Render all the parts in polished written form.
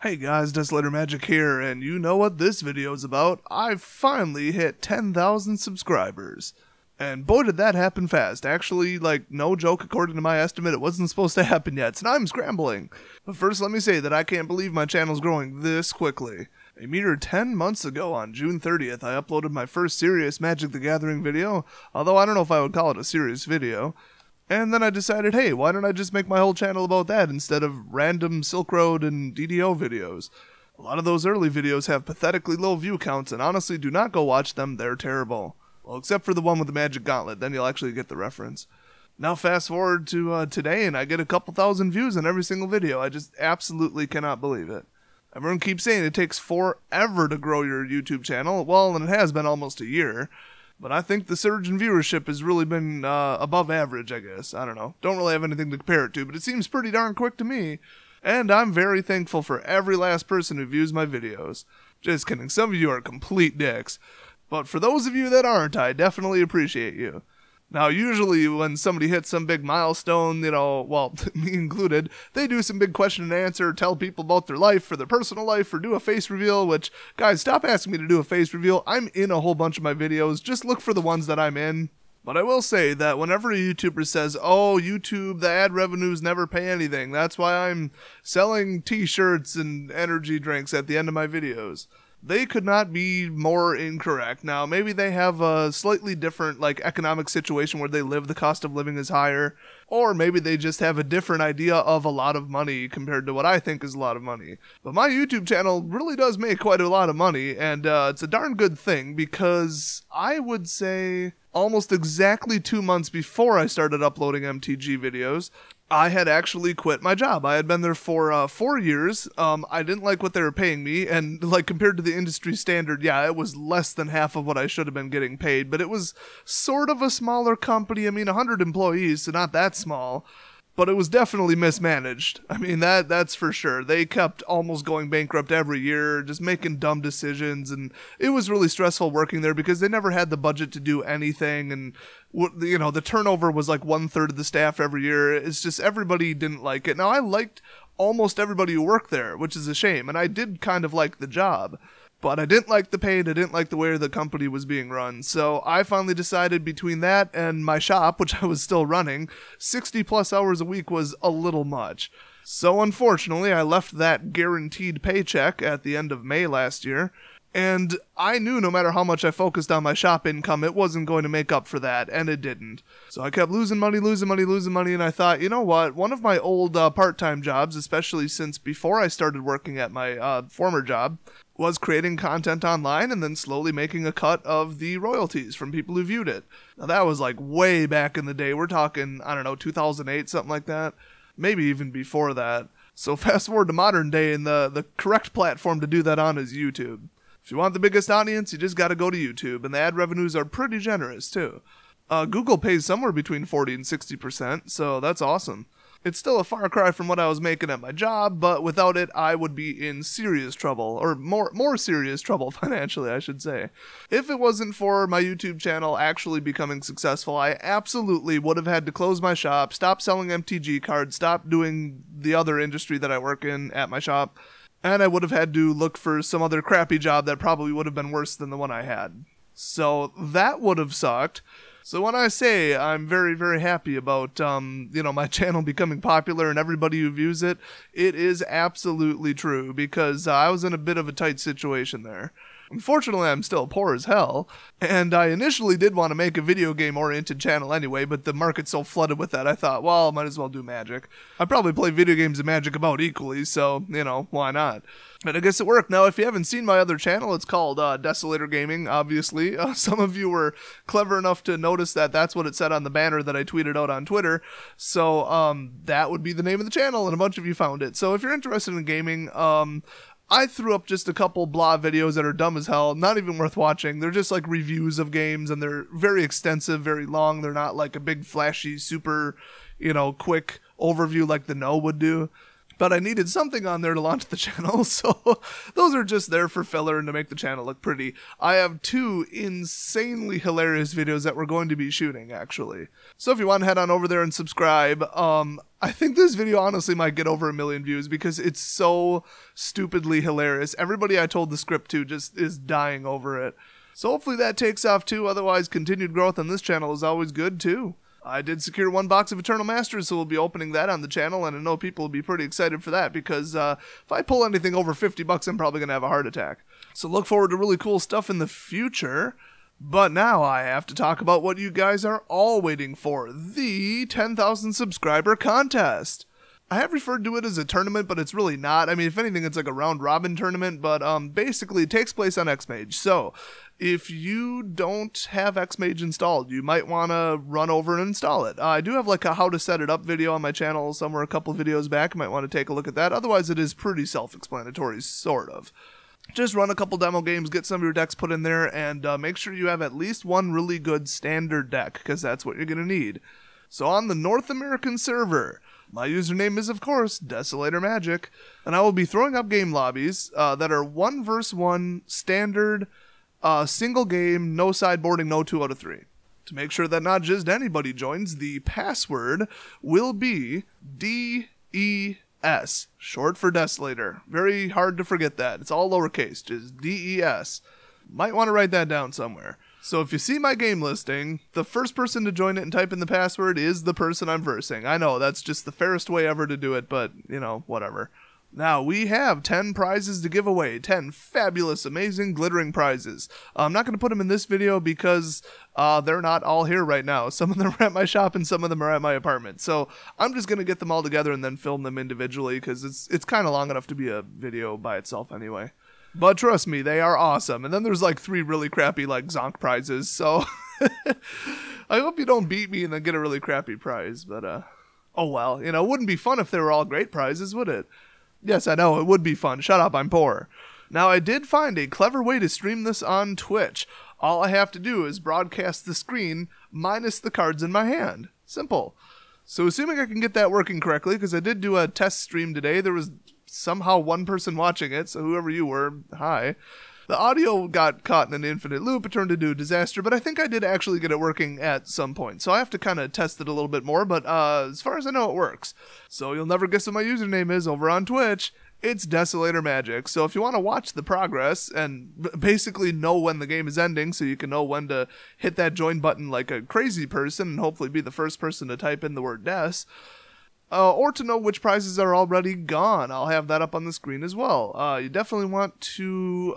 Hey guys, DesolatorMagic here, and you know what this video is about. I've finally hit 10,000 subscribers. And boy did that happen fast. Actually, like, no joke, according to my estimate, it wasn't supposed to happen yet, so now I'm scrambling. But first let me say that I can't believe my channel's growing this quickly. A mere 10 months ago on June 30th, I uploaded my first serious Magic the Gathering video, although I don't know if I would call it a serious video. And then I decided, hey, why don't I just make my whole channel about that instead of random Silk Road and DDO videos? A lot of those early videos have pathetically low view counts, and honestly, do not go watch them, they're terrible. Well, except for the one with the Magic Gauntlet, then you'll actually get the reference. Now fast forward to today, and I get a couple thousand views on every single video. I just absolutely cannot believe it. Everyone keeps saying it takes forever to grow your YouTube channel. Well, and it has been almost a year. But I think the surge in viewership has really been above average, I guess. I don't know. Don't really have anything to compare it to, but it seems pretty darn quick to me. And I'm very thankful for every last person who views my videos. Just kidding, some of you are complete dicks. But for those of you that aren't, I definitely appreciate you. Now, usually when somebody hits some big milestone, you know, well, me included, they do some big question and answer, tell people about their life or their personal life, or do a face reveal, which, guys, stop asking me to do a face reveal. I'm in a whole bunch of my videos. Just look for the ones that I'm in. But I will say that whenever a YouTuber says, oh, YouTube, the ad revenues never pay anything, that's why I'm selling t-shirts and energy drinks at the end of my videos. They could not be more incorrect. Now, maybe they have a slightly different, like, economic situation where they live, the cost of living is higher, or maybe they just have a different idea of a lot of money compared to what I think is a lot of money. But my YouTube channel really does make quite a lot of money, and it's a darn good thing because I would say almost exactly 2 months before I started uploading MTG videos, I had actually quit my job. I had been there for 4 years. I didn't like what they were paying me, and like compared to the industry standard, yeah, it was less than half of what I should have been getting paid, but it was sort of a smaller company. I mean, 100 employees, so not that small, but it was definitely mismanaged. I mean, that's for sure. They kept almost going bankrupt every year, just making dumb decisions, and it was really stressful working there because they never had the budget to do anything, and you know, the turnover was like 1/3 of the staff every year. It's just everybody didn't like it. Now, I liked almost everybody who worked there, which is a shame, and I did kind of like the job. But I didn't like the pay, and I didn't like the way the company was being run. So I finally decided between that and my shop, which I was still running, 60 plus hours a week was a little much. So unfortunately, I left that guaranteed paycheck at the end of May last year. And I knew no matter how much I focused on my shop income, it wasn't going to make up for that, and it didn't. So I kept losing money, and I thought, you know what, one of my old part-time jobs, especially since before I started working at my former job, was creating content online and then slowly making a cut of the royalties from people who viewed it. Now that was like way back in the day. We're talking, I don't know, 2008, something like that. Maybe even before that. So fast forward to modern day, and the correct platform to do that on is YouTube. If you want the biggest audience, you just gotta go to YouTube, and the ad revenues are pretty generous too. Google pays somewhere between 40 and 60%, so that's awesome. It's still a far cry from what I was making at my job, but without it, I would be in serious trouble, or more serious trouble financially, I should say. If it wasn't for my YouTube channel actually becoming successful, I absolutely would have had to close my shop, stop selling MTG cards, stop doing the other industry that I work in at my shop, and I would have had to look for some other crappy job that probably would have been worse than the one I had. So that would have sucked. So when I say I'm very, very happy about, you know, my channel becoming popular and everybody who views it, it is absolutely true because I was in a bit of a tight situation there. Unfortunately, I'm still poor as hell, and I initially did want to make a video game-oriented channel anyway, but the market's so flooded with that, I thought, well, I might as well do Magic. I probably play video games and Magic about equally, so, you know, why not? And I guess it worked. Now, if you haven't seen my other channel, it's called Desolator Gaming, obviously. Some of you were clever enough to notice that that's what it said on the banner that I tweeted out on Twitter, so that would be the name of the channel, and a bunch of you found it. So if you're interested in gaming, I threw up just a couple blah videos that are dumb as hell, not even worth watching. They're just like reviews of games, and they're very extensive, very long. They're not like a big flashy, super, you know, quick overview like the No would do. but I needed something on there to launch the channel, so those are just there for filler and to make the channel look pretty. I have 2 insanely hilarious videos that we're going to be shooting, actually. So if you want to head on over there and subscribe, I think this video honestly might get over 1 million views because it's so stupidly hilarious. Everybody I told the script to just is dying over it. So hopefully that takes off too, otherwise continued growth on this channel is always good too. I did secure 1 box of Eternal Masters, so we'll be opening that on the channel, and I know people will be pretty excited for that, because if I pull anything over 50 bucks, I'm probably going to have a heart attack. So look forward to really cool stuff in the future. But now I have to talk about what you guys are all waiting for, the 10,000 subscriber contest. I have referred to it as a tournament, but it's really not. I mean, if anything, it's like a round-robin tournament, but basically it takes place on Xmage. So if you don't have Xmage installed, you might want to run over and install it. I do have like a how to set it up video on my channel somewhere a couple videos back. You might want to take a look at that. Otherwise, it is pretty self-explanatory, sort of. Just run a couple demo games, get some of your decks put in there, and make sure you have at least 1 really good standard deck, because that's what you're going to need. So on the North American server, my username is, of course, DesolatorMagic, and I will be throwing up game lobbies that are 1 vs 1 standard, single game, no sideboarding, no 2 out of 3. To make sure that not just anybody joins, the password will be DES, short for Desolator. Very hard to forget that. It's all lowercase, just DES. Might want to write that down somewhere. So if you see my game listing, the first person to join it and type in the password is the person I'm versing. I know, that's just the fairest way ever to do it, but, you know, whatever. Now, we have 10 prizes to give away. 10 fabulous, amazing, glittering prizes. I'm not going to put them in this video because they're not all here right now. Some of them are at my shop and some of them are at my apartment. So I'm just going to get them all together and then film them individually because it's kind of long enough to be a video by itself anyway. But trust me, they are awesome. And then there's like 3 really crappy like Zonk prizes. So I hope you don't beat me and then get a really crappy prize. But oh well, you know, it wouldn't be fun if they were all great prizes, would it? Yes, I know, it would be fun. Shut up, I'm poor. Now, I did find a clever way to stream this on Twitch. All I have to do is broadcast the screen minus the cards in my hand. Simple. So assuming I can get that working correctly, because I did do a test stream today, there was somehow 1 person watching it, so whoever you were, hi. The audio got caught in an infinite loop, it turned into a disaster, but I think I did actually get it working at some point. So I have to kind of test it a little bit more, but as far as I know, it works. So you'll never guess what my username is over on Twitch. It's DesolatorMagic. So if you want to watch the progress and basically know when the game is ending so you can know when to hit that join button like a crazy person and hopefully be the first person to type in the word Des, or to know which prizes are already gone. I'll have that up on the screen as well. You definitely want to,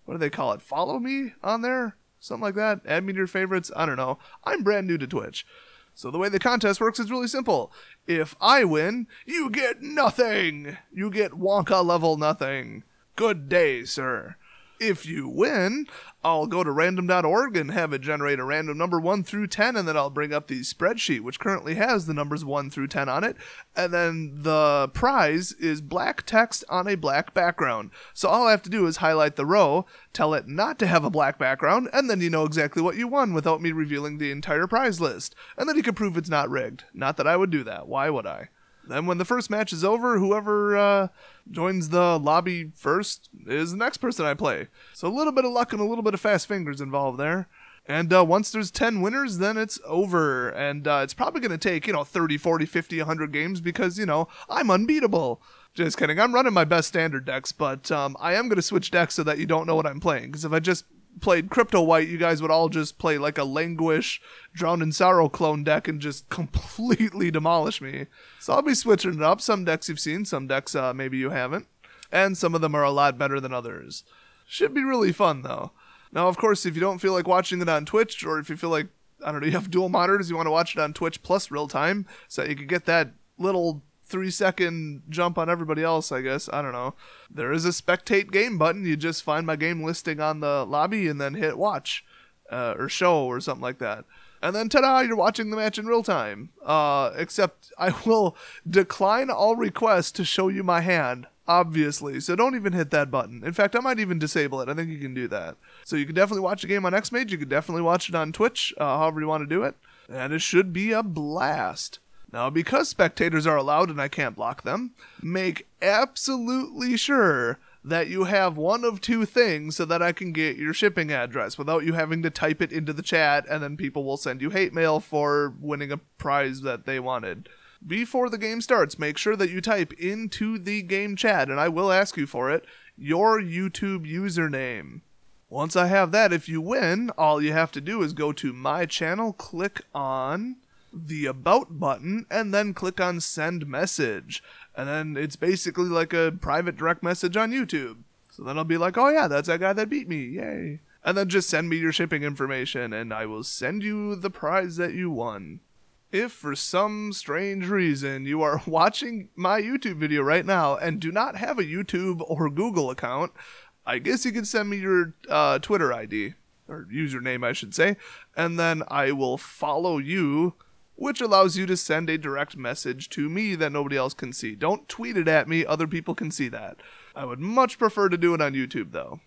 what do they call it? Follow me on there? Something like that? Add me to your favorites? I don't know. I'm brand new to Twitch. So the way the contest works is really simple. If I win, you get nothing. You get Wonka level nothing. Good day, sir. If you win, I'll go to random.org and have it generate a random number 1 through 10, and then I'll bring up the spreadsheet, which currently has the numbers 1 through 10 on it, and then the prize is black text on a black background. So all I have to do is highlight the row, tell it not to have a black background, and then you know exactly what you won without me revealing the entire prize list. And then you can prove it's not rigged. Not that I would do that. Why would I? Then when the first match is over, whoever joins the lobby first is the next person I play. So a little bit of luck and a little bit of fast fingers involved there. And once there's 10 winners, then it's over. And it's probably going to take, 30, 40, 50, 100 games because, I'm unbeatable. Just kidding. I'm running my best standard decks, but I am going to switch decks so that you don't know what I'm playing. Because if I just played Crypto White, you guys would all just play like a Languish, Drowned in Sorrow clone deck and just completely demolish me. So I'll be switching it up. Some decks you've seen, some decks maybe you haven't. And some of them are a lot better than others. Should be really fun though. Now, of course, if you don't feel like watching it on Twitch, or if you feel like, I don't know, you have dual monitors, you want to watch it on Twitch plus real time, so you can get that little 3-second jump on everybody else, I guess. I don't know. There is a spectate game button. You just find my game listing on the lobby and then hit watch or show or something like that. And then ta-da, you're watching the match in real time. Except I will decline all requests to show you my hand, obviously. So don't even hit that button. In fact, I might even disable it. I think you can do that. So you can definitely watch a game on Xmage. You can definitely watch it on Twitch, however you want to do it. And it should be a blast. Now, because spectators are allowed and I can't block them, make absolutely sure that you have one of two things so that I can get your shipping address without you having to type it into the chat, and then people will send you hate mail for winning a prize that they wanted. Before the game starts, make sure that you type into the game chat, and I will ask you for it, your YouTube username. Once I have that, if you win, all you have to do is go to my channel, click on the About button, and then click on Send Message. And then it's basically like a private direct message on YouTube. So then I'll be like, oh yeah, that's that guy that beat me, yay. And then just send me your shipping information, and I will send you the prize that you won. If for some strange reason you are watching my YouTube video right now and do not have a YouTube or Google account, I guess you can send me your Twitter ID, or username I should say, and then I will follow you, which allows you to send a direct message to me that nobody else can see. Don't tweet it at me, other people can see that. I would much prefer to do it on YouTube though.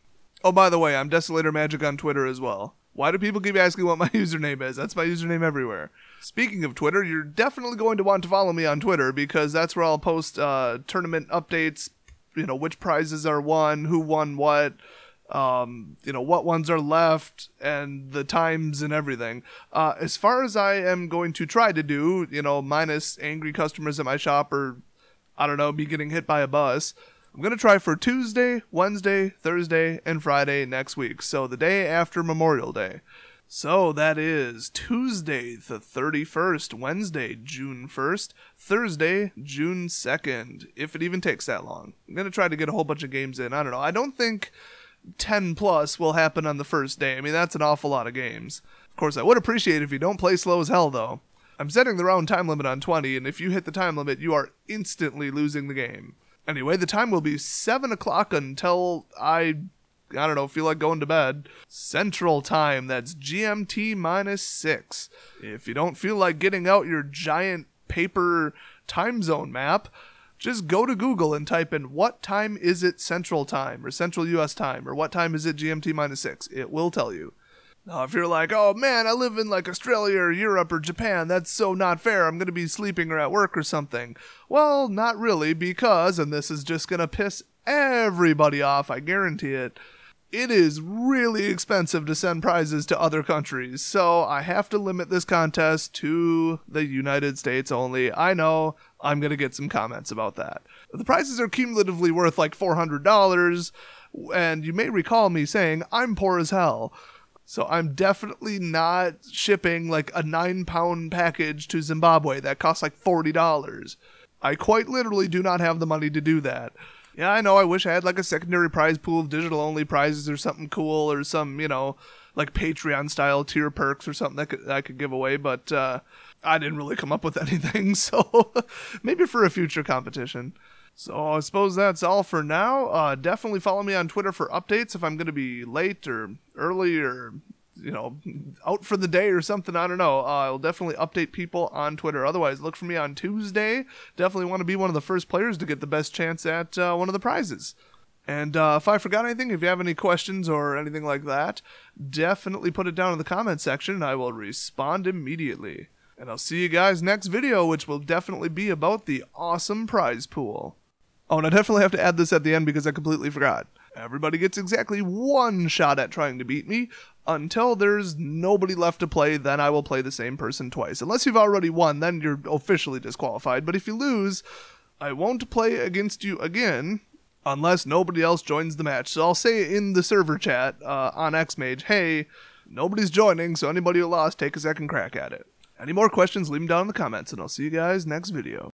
Oh, by the way, I'm DesolatorMagic on Twitter as well. Why do people keep asking what my username is? That's my username everywhere. Speaking of Twitter, you're definitely going to want to follow me on Twitter because that's where I'll post tournament updates, which prizes are won, who won what, what ones are left, and the times and everything. As far as I am going to try to do, minus angry customers at my shop or, me getting hit by a bus, I'm going to try for Tuesday, Wednesday, Thursday, and Friday next week. So the day after Memorial Day. So that is Tuesday the 31st, Wednesday, June 1st, Thursday, June 2nd, if it even takes that long. I'm going to try to get a whole bunch of games in. I don't know. I don't think 10 plus will happen on the first day. I mean, that's an awful lot of games. Of course, I would appreciate it if you don't play slow as hell, though. I'm setting the round time limit on 20, and if you hit the time limit, you are instantly losing the game. Anyway, the time will be 7 o'clock until I feel like going to bed. Central Time, that's GMT minus 6. If you don't feel like getting out your giant paper time zone map, just go to Google and type in what time is it Central Time, or Central US Time, or what time is it GMT minus 6. It will tell you. Now, if you're like, oh man, I live in like Australia or Europe or Japan, that's so not fair, I'm going to be sleeping or at work or something. Well, not really, because, and this is just going to piss everybody off, I guarantee it, it is really expensive to send prizes to other countries, so I have to limit this contest to the United States only. I know, I'm going to get some comments about that. The prizes are cumulatively worth like $400, and you may recall me saying, I'm poor as hell. So I'm definitely not shipping like a 9-pound package to Zimbabwe that costs like $40. I quite literally do not have the money to do that. Yeah, I know, I wish I had like a secondary prize pool of digital-only prizes or something cool, or some, like Patreon-style tier perks or something that I could give away, but I didn't really come up with anything, so maybe for a future competition. So I suppose that's all for now. Definitely follow me on Twitter for updates if I'm going to be late or early or, out for the day or something. I don't know. I'll definitely update people on Twitter. Otherwise, look for me on Tuesday. Definitely want to be one of the first players to get the best chance at one of the prizes. And if I forgot anything, if you have any questions or anything like that, definitely put it down in the comment section and I will respond immediately. And I'll see you guys next video, which will definitely be about the awesome prize pool. Oh, and I definitely have to add this at the end because I completely forgot. Everybody gets exactly one shot at trying to beat me. Until there's nobody left to play, then I will play the same person twice. Unless you've already won, then you're officially disqualified. But if you lose, I won't play against you again unless nobody else joins the match. So I'll say in the server chat on Xmage, hey, nobody's joining, so anybody who lost, take a second crack at it. Any more questions, leave them down in the comments, and I'll see you guys next video.